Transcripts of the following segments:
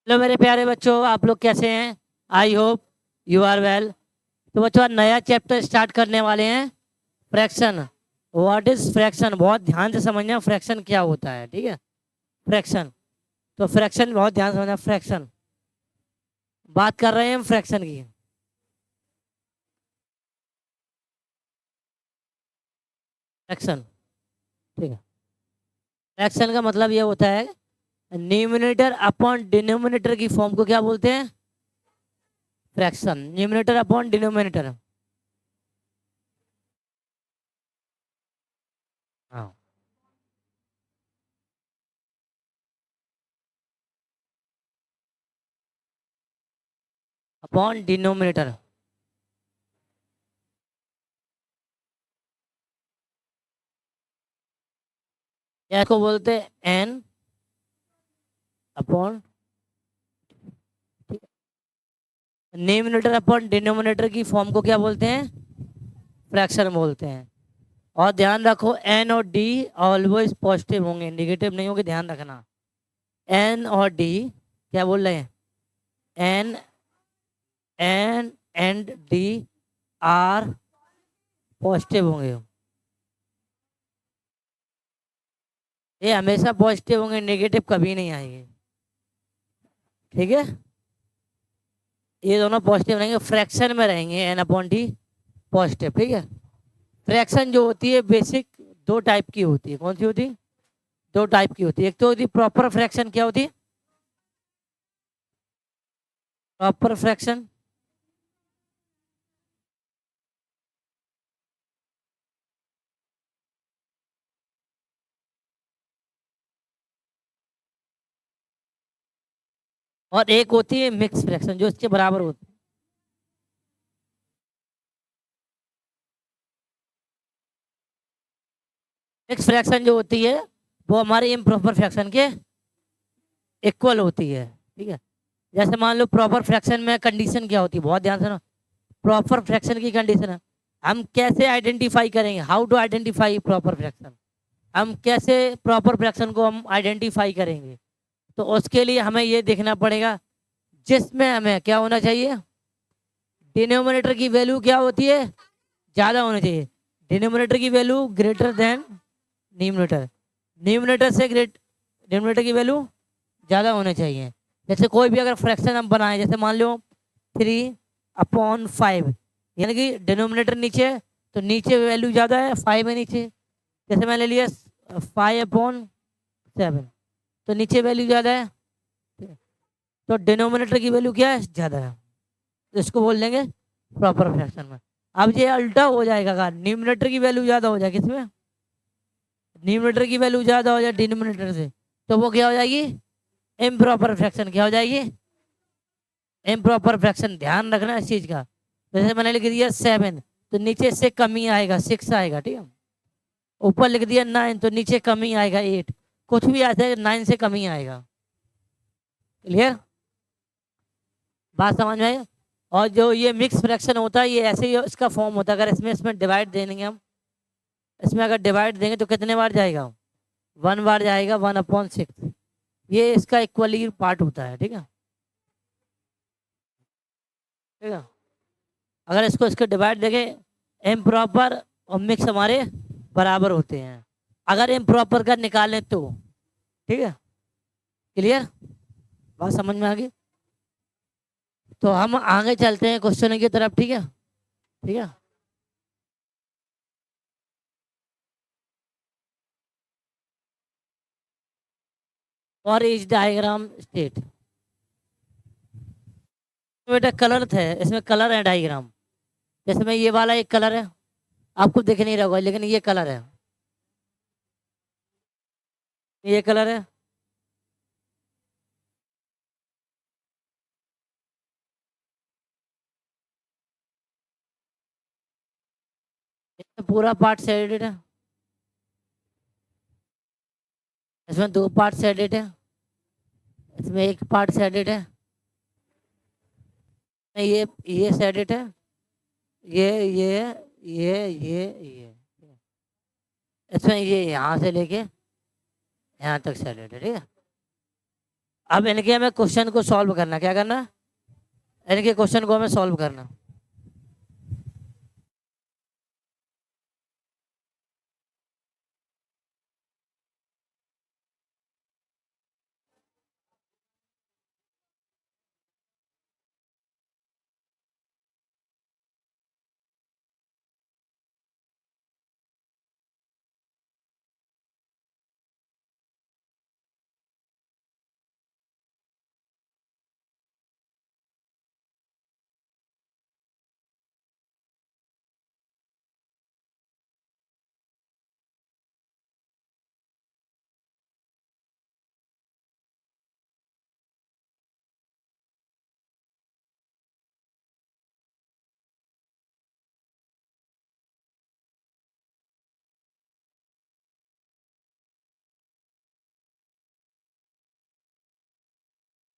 Hello मेरे प्यारे बच्चों, आप लोग कैसे हैं? I hope you are well. तो बच्चों, आज नया चैप्टर स्टार्ट करने वाले हैं, फ्रैक्शन। What is fraction? बहुत ध्यान से समझना फ्रैक्शन क्या होता है, ठीक है? फ्रैक्शन, तो फ्रैक्शन बहुत ध्यान से समझना। फ्रैक्शन बात कर रहे हैं हम फ्रैक्शन की। फ्रैक्शन, ठीक है। फ्रैक्शन का मतलब ये होता है, न्यूमरेटर अपॉन डिनोमिनेटर की फॉर्म को क्या बोलते हैं? फ्रैक्शन। Numerator upon denominator. हाँ, अपॉन डिनोमिनेटर। या को बोलते हैं n upon, numerator upon denominator की फॉर्म को क्या बोलते हैं? फ्रैक्शन बोलते हैं। और ध्यान रखो, एन और डी ऑलवेज पॉजिटिव होंगे, नेगेटिव नहीं होंगे, ध्यान रखना। एन और डी क्या बोल रहे हैं? N n and d are positive होंगे। ये हमेशा पॉजिटिव होंगे, नेगेटिव कभी नहीं आएंगे, ठीक है? ये दोनों पॉजिटिव रहेंगे, फ्रैक्शन में रहेंगे, एन अपॉन डी पॉजिटिव, ठीक है? फ्रैक्शन जो होती है बेसिक दो टाइप की होती है। कौन सी होती है? दो टाइप की होती है। एक तो होती है प्रॉपर फ्रैक्शन। क्या होती है प्रॉपर फ्रैक्शन? और एक होती है मिक्स फ्रैक्शन, जो इसके बराबर होती है। मिक्स फ्रैक्शन जो होती है वो हमारे इम्प्रॉपर फ्रैक्शन के इक्वल होती है, ठीक है? जैसे मान लो प्रॉपर फ्रैक्शन में कंडीशन क्या होती है, बहुत ध्यान से ना। प्रॉपर फ्रैक्शन की कंडीशन है, हम कैसे आइडेंटिफाई करेंगे? How to identify proper fraction? हम कैसे प्रॉपर फ्रैक्शन को हम आइडेंटिफाई करेंगे? तो उसके लिए हमें ये देखना पड़ेगा, जिसमें हमें क्या होना चाहिए? डिनोमिनेटर की वैल्यू क्या होती है? ज्यादा होनी चाहिए। डिनोमिनेटर की value greater than numerator. Numerator से ग्रेट डिनोमिनेटर की वैल्यू ज़्यादा होनी चाहिए। जैसे कोई भी अगर फ्रैक्शन हम बनाए, जैसे मान लो 3/5, यानी कि डिनोमिनेटर नीचे है, तो नीचे वैल्यू ज़्यादा है, 5 है नीचे। जैसे मैंने लिया 5/7, तो नीचे वैल्यू ज़्यादा है, तो डिनोमिनेटर की वैल्यू क्या है? ज़्यादा है। तो इसको बोल देंगे प्रॉपर फ्रैक्शन में। अब ये अल्टा हो जाएगा, अगर न्यूमरेटर की वैल्यू ज़्यादा हो जाए, किसमें? न्यूमरेटर की वैल्यू ज़्यादा हो जाए डिनोमिनेटर से, तो वो क्या हो जाएगी? Improper fraction. क्या हो जाएगी? Improper fraction. ध्यान रखना इस चीज का। जैसे मैंने लिख दिया 7, तो नीचे से कमी आएगा, 6 आएगा, ठीक है? ऊपर लिख दिया 9, तो नीचे कमी आएगा, 8। कुछ भी आ जाए 9 से कमी आएगा। क्लियर? बात समझ में आई? और जो ये मिक्स फ्रैक्शन होता है, ये ऐसे ही इसका फॉर्म होता है। अगर इसमें इसमें डिवाइड दे देंगे हम, इसमें अगर डिवाइड देंगे तो कितने बार जाएगा? 1 बार जाएगा, 1/6। ये इसका इक्वली पार्ट होता है, ठीक है? ठीक है। अगर इसको इसको डिवाइड देंगे, इम्प्रॉपर और मिक्स हमारे बराबर होते हैं, अगर इम्प्रॉपर का निकालें तो, ठीक है? क्लियर? बात समझ में आ गई? तो हम आगे चलते हैं क्वेश्चन की तरफ, ठीक है? ठीक है। और इस डायग्राम स्टेट, बेटा कलर थे, इसमें कलर है डायग्राम। जैसे में ये वाला एक कलर है, आपको दिख नहीं रहा होगा, लेकिन ये कलर है, ये कलर है। इसमें पूरा पार्ट शेडेड है, इसमें दो पार्ट शेडेड है, इसमें एक पार्ट शेडेड है। ये शेडेड है, ये इसमें ये यहाँ से लेके यहाँ तक शेडेड है, ठीक है? अब इनके हमें क्वेश्चन को सॉल्व करना, क्या करना, इनके क्वेश्चन को हमें सॉल्व करना।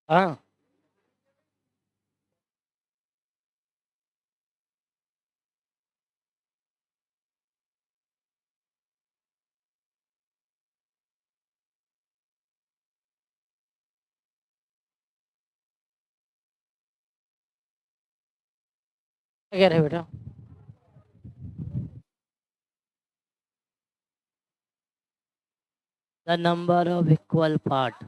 हाँ, क्या कह रहे हैं बेटा? The number of equal part.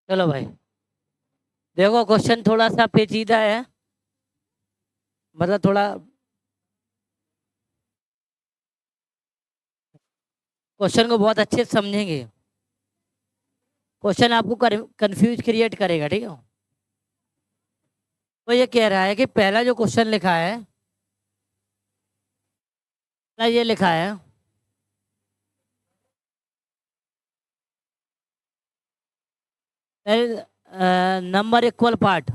चलो भाई, देखो क्वेश्चन थोड़ा सा पेचीदा है, मतलब थोड़ा, क्वेश्चन को बहुत अच्छे से समझेंगे। क्वेश्चन आपको कंफ्यूज क्रिएट करेगा, ठीक है। तो ये कह रहा है कि पहला जो क्वेश्चन लिखा है, पहला ये लिखा है, नंबर इक्वल पार्ट।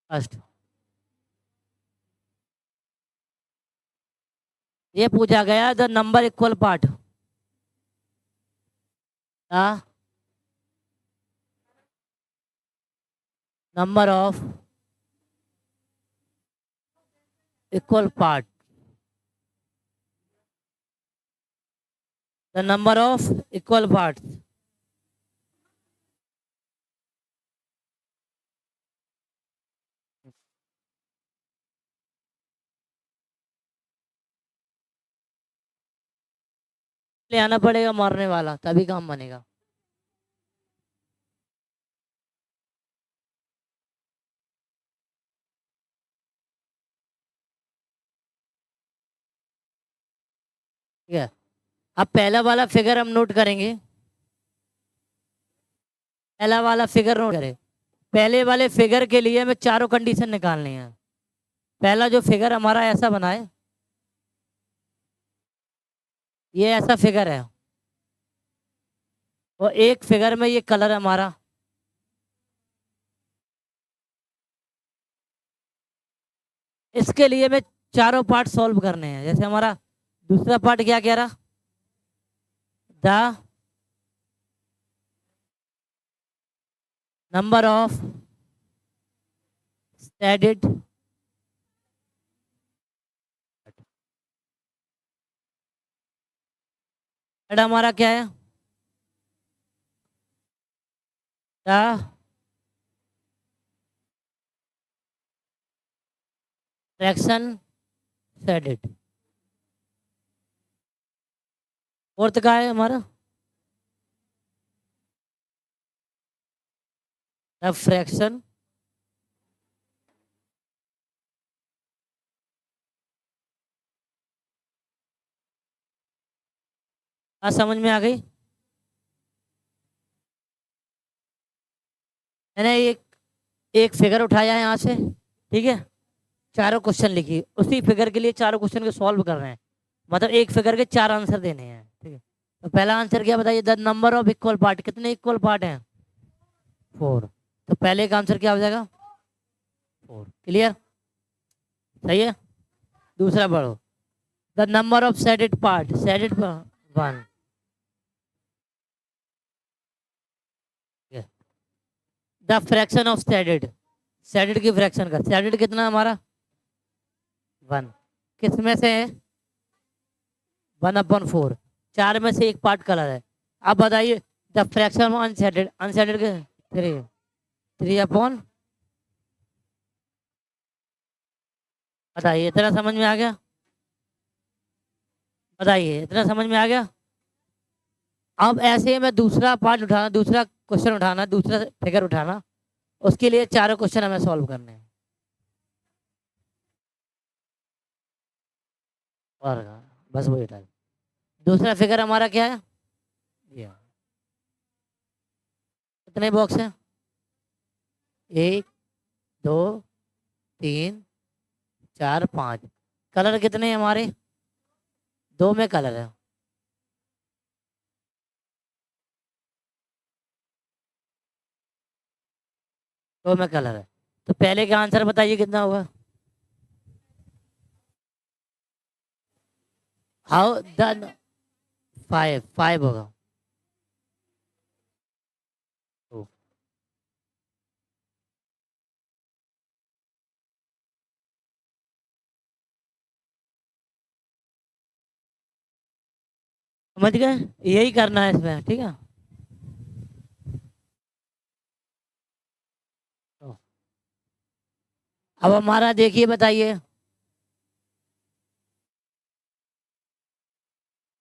फर्स्ट ये पूछा गया, the number equal part, the number of equal part, the number of equal part. ले आना पड़ेगा मारने वाला, तभी काम बनेगा। ठीक है, अब पहला वाला फिगर हम नोट करेंगे। पहला वाला फिगर नोट करें। पहले वाले फिगर के लिए हमें चारों कंडीशन निकालनी है। पहला जो फिगर हमारा ऐसा बना है, ये ऐसा फिगर है, और एक फिगर में ये कलर हमारा, इसके लिए हमें चारों पार्ट सॉल्व करने हैं। जैसे हमारा दूसरा पार्ट क्या कह रहा, द नंबर ऑफ स्टैडिड हमारा क्या है, द फ्रैक्शन स्टैडिड। फोर्थ का है हमारा द फ्रैक्शन समझ में आ गई? मैंने एक एक फिगर उठाया है यहाँ से, ठीक है, चारों क्वेश्चन लिखी, उसी फिगर के लिए चारों क्वेश्चन को सॉल्व कर रहे हैं, मतलब एक फिगर के चार आंसर देने हैं, ठीक है। तो पहला आंसर क्या बताइए, the number of equal part, कितने इक्वल पार्ट हैं, 4। तो पहले का आंसर क्या हो जाएगा, 4। क्लियर, सही है। दूसरा पढ़ो, the number of shaded part, shaded 1। The fraction of shaded, shaded की फ्रैक्शन का, सेडेड कितना हमारा 1, किस में से है 1/4, चार में से एक पार्ट कलर है। अब बताइए the fraction of unseeded, unseeded के 3, 3/, बताइए इतना समझ में आ गया, बताइए इतना समझ में आ गया। अब ऐसे में दूसरा पार्ट उठाना, दूसरा क्वेश्चन उठाना, दूसरा फिगर उठाना, उसके लिए चारों क्वेश्चन हमें सॉल्व करने हैं। और बस वही उठा, दूसरा फिगर हमारा क्या है, ये कितने बॉक्स हैं, 1 2 3 4 5, कलर कितने हैं हमारे, 2 में कलर है, दो में कलर है। तो पहले का आंसर बताइए कितना होगा, हाउ द 5 होगा। तो समझ गए, यही करना है इसमें, ठीक है। तो अब हमारा देखिए, बताइए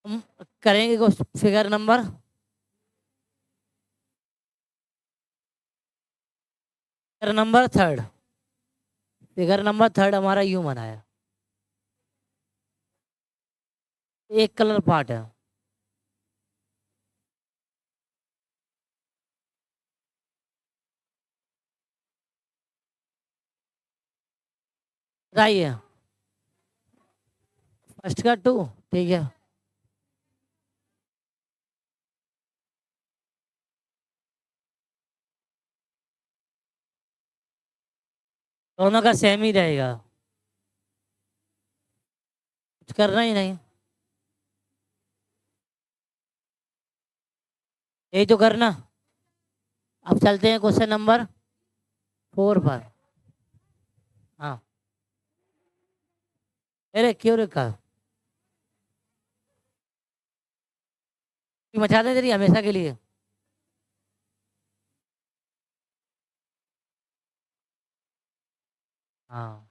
हम करेंगे कुछ figure number, figure number 3, figure number 3 हमारा यूं बनाया, एक कलर पार्ट है, बताइए फर्स्ट का 2, ठीक है, दोनों का सेम ही रहेगा, कुछ करना ही नहीं, यही तो करना। अब चलते हैं क्वेश्चन नंबर 4 पर। हाँ, अरे क्यों रखा, मचा दे तेरी हमेशा के लिए। हाँ,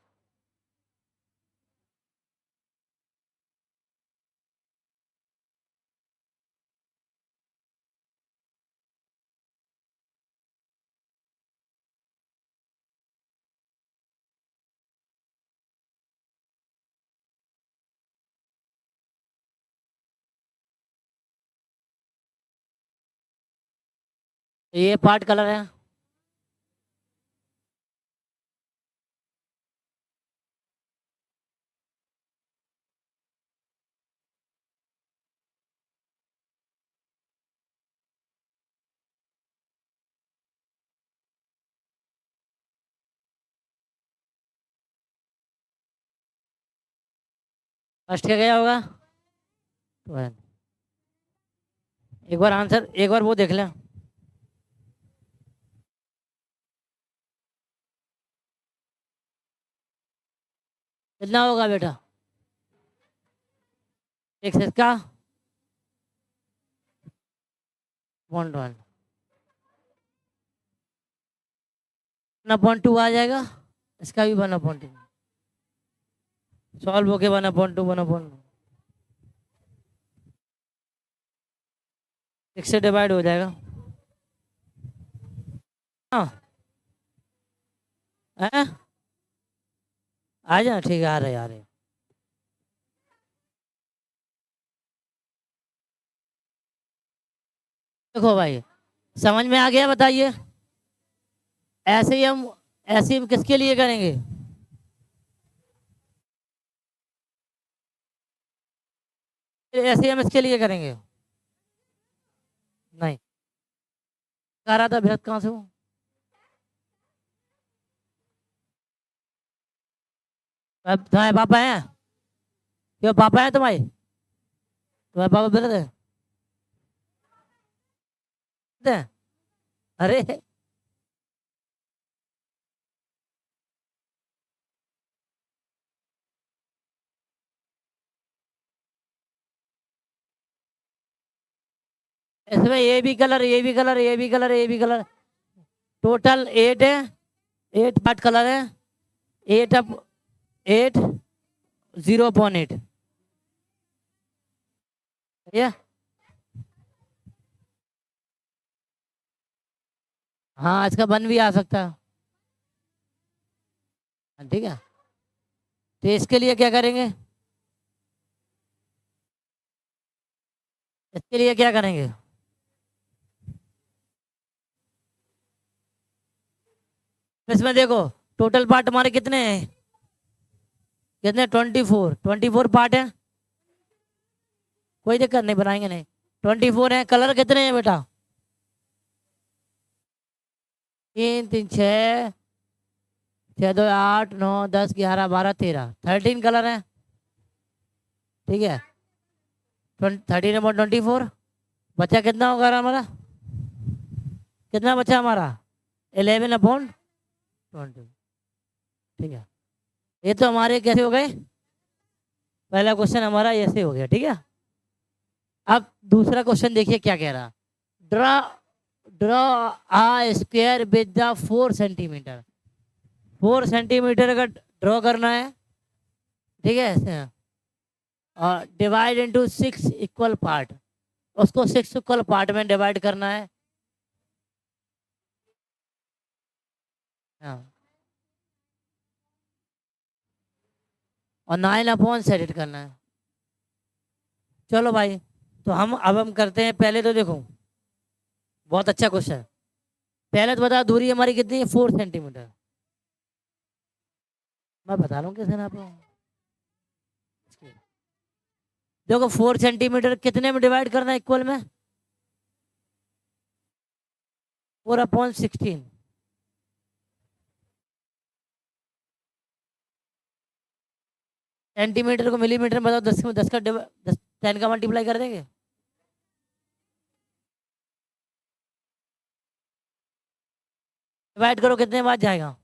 ये पार्ट कलर है, फर्स्ट क्या गया होगा, 12। एक बार आंसर, एक बार वो देख लें, कितना होगा बेटा, एक से इसका 1 1/2 आ जाएगा, इसका भी 1/2, सॉल्व होके 1/2 1/2 6 से डिवाइड हो जाएगा। हाँ, हैं? आ जा, ठीक है, आ रहे। देखो भाई, समझ में आ गया, बताइए। ऐसे ही हम ऐसे हम किसके लिए करेंगे? ऐसे हम इसके लिए करेंगे? नहीं। कह रहा था बृहद कहाँ से हूँ? अब तुम्हारे पापा हैं? क्यों पापा हैं तुम्हारे? तुम्हारे पापा बृहद हैं? अरे इसमें ये भी कलर, ये भी कलर, ये भी कलर, ये भी कलर, टोटल 8 है। 8 पार्ट कलर है। 8 अप 8 0.8। ये हाँ, इसका बन भी आ सकता है। हाँ, ठीक है। तो इसके लिए क्या करेंगे? इसके लिए क्या करेंगे? इसमें देखो टोटल पार्ट हमारे कितने हैं? कितने? 24 पार्ट है। कोई दिक्कत नहीं, बनाएंगे नहीं। 24 है। कलर कितने हैं बेटा? 3 3 6 6 2 8 9 10 11 12 13 13 कलर है। ठीक है। 13/24 बचा कितना होगा हमारा? कितना बचा हमारा? 11/20। ठीक है। ये तो हमारे कैसे हो गए? पहला क्वेश्चन हमारा ऐसे हो गया। ठीक है। अब दूसरा क्वेश्चन देखिए क्या कह रहा। Draw draw a square with the 4 centimetre. 4 centimetre का ड्रॉ करना है। ठीक है ऐसे। और डिवाइड इनटू 6 इक्वल पार्ट। उसको 6 इक्वल पार्ट में डिवाइड करना है। हाँ। और 9 अपॉन सेट करना है। चलो भाई, तो हम करते हैं। पहले तो देखो, बहुत अच्छा क्वेश्चन है। पहले तो बता, दूरी हमारी कितनी है? 4 सेंटीमीटर। मैं बता रहा हूँ कैसे ना। देखो 4 सेंटीमीटर कितने में डिवाइड करना है? इक्वल में 4/16। सेंटीमीटर को मिलीमीटर में बताओ। 10 में 10 का 10 का मल्टीप्लाई कर देंगे। डिवाइड करो, कितने बार जाएगा?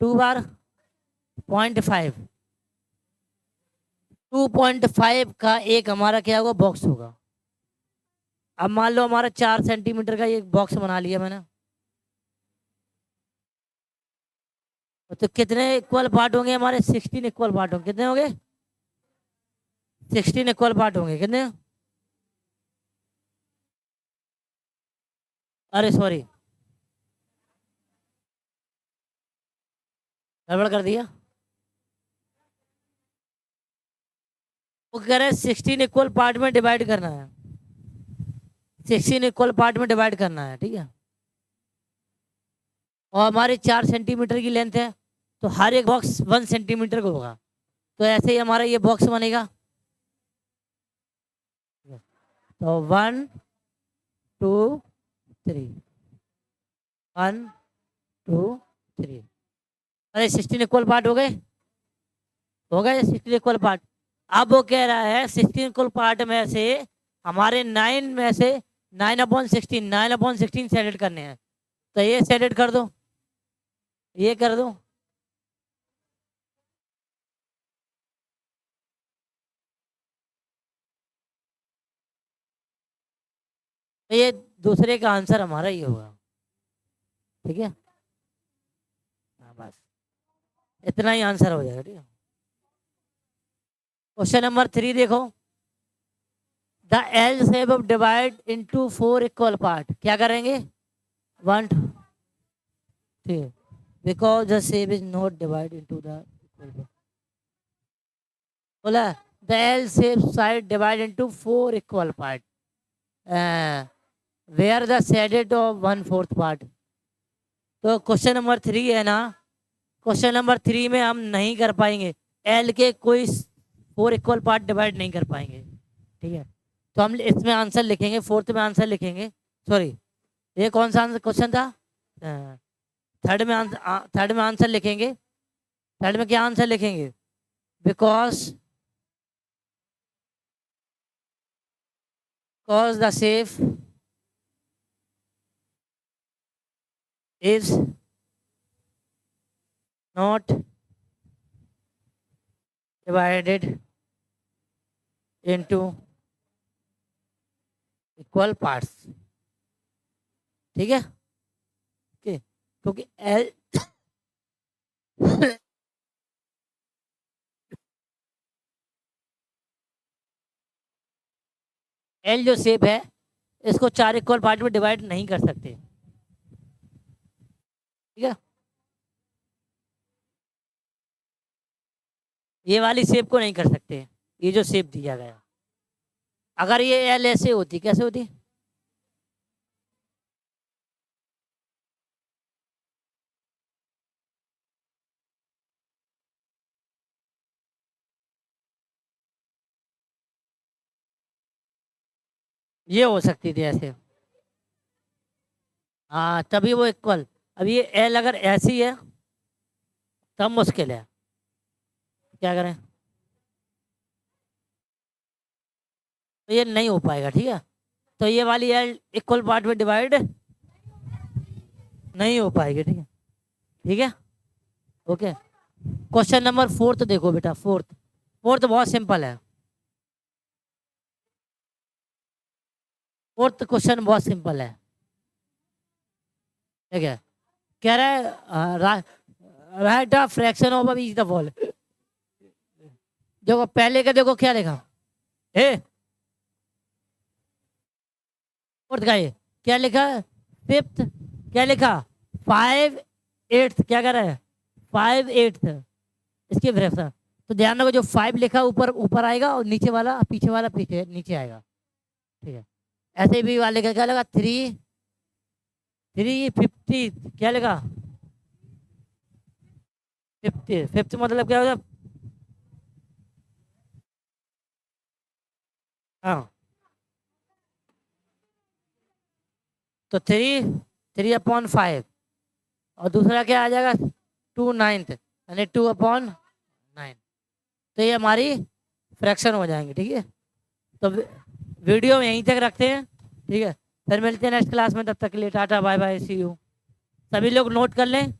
2 बार। 0.5। 2.5 का एक हमारा क्या होगा? बॉक्स होगा। अब मान लो हमारा 4 सेंटीमीटर का एक बॉक्स बना लिया मैंने। तो कितने इक्वल पार्ट होंगे हमारे? 16 इक्वल पार्ट होंगे। कितने होंगे? 16 इक्वल पार्ट होंगे। कितने? अरे सॉरी, गड़बड़ कर दिया। वो कह रहे हैं 16 इक्वल पार्ट में डिवाइड करना है। 16 इक्वल पार्ट में डिवाइड करना है। ठीक है। और हमारे 4 सेंटीमीटर की लेंथ है, तो हर एक बॉक्स 1 सेंटीमीटर का होगा। तो ऐसे ही हमारा ये बॉक्स बनेगा। तो 1 2 3। 1 2 3। अरे 16 इक्वल पार्ट हो गए? हो गए 16 इक्वल पार्ट। अब वो कह रहा है 16 इक्वल पार्ट में से हमारे 9 में से 9/16 सेलेक्ट करने हैं। तो ये सेलेक्ट कर दो, ये कर दो। तो ये दूसरे का आंसर हमारा ही होगा। ठीक है। हाँ बस इतना ही आंसर हो जाएगा। ठीक है। क्वेश्चन नंबर 3 देखो। The L shape of divide into 4 equal part. क्या करेंगे? 1 2 3। Because the shape is not divide into the equal part. बोला the L shape side divide into 4 equal part, where the shaded of 1/4 part. तो question number 3 है ना, question number 3 में हम नहीं कर पाएंगे, एल के कोई 4 इक्वल पार्ट डिवाइड नहीं कर पाएंगे, ठीक है। तो हम इसमें आंसर लिखेंगे, फोर्थ में आंसर लिखेंगे, सॉरी ये कौन सा आंसर क्वेश्चन था, थर्ड में आंसर लिखेंगे। थर्ड में क्या आंसर लिखेंगे, because the shape is not divided into equal parts, ठीक है, ओके, क्योंकि एल एल जो शेप है इसको 4 इक्वल पार्ट में डिवाइड नहीं कर सकते, ठीक है। ये वाली शेप को नहीं कर सकते, ये जो शेप दिया गया, अगर ये एल ऐसे होती, कैसे होती, ये हो सकती थी ऐसे, हाँ तभी वो इक्वल। अब ये एल अगर ऐसी है तब मुश्किल है, क्या करें, तो ये नहीं हो पाएगा, ठीक है। तो ये वाली एल इक्वल पार्ट में डिवाइड नहीं हो पाएगी, ठीक है, ठीक है, ओके। क्वेश्चन नंबर 4 देखो बेटा, फोर्थ बहुत सिंपल है, फोर्थ क्वेश्चन बहुत सिंपल है, ठीक है। कह रहा है right a fraction of each the fall, देखो पहले का देखो क्या लिखा है, फोर्थ का ये क्या लिखा, फिफ्थ क्या लिखा, 5/8, क्या कर रहा है 5/8 इसके फ्रैक्शन। तो ध्यान रखो जो 5 लिखा ऊपर ऊपर आएगा और नीचे वाला पीछे नीचे आएगा, ठीक है। ऐसे भी वाले का क्या लगा 3/50, क्या लगा 50 मतलब क्या होगा, हाँ तो 3/5 और दूसरा क्या आ जाएगा 2/9 यानी 2/9, तो ये हमारी फ्रैक्शन हो जाएंगे, ठीक है। तो वीडियो यहीं तक रखते हैं, ठीक है, फिर मिलते हैं नेक्स्ट क्लास में, तब तक के लिए tata bye bye see you. सभी लोग नोट कर लें।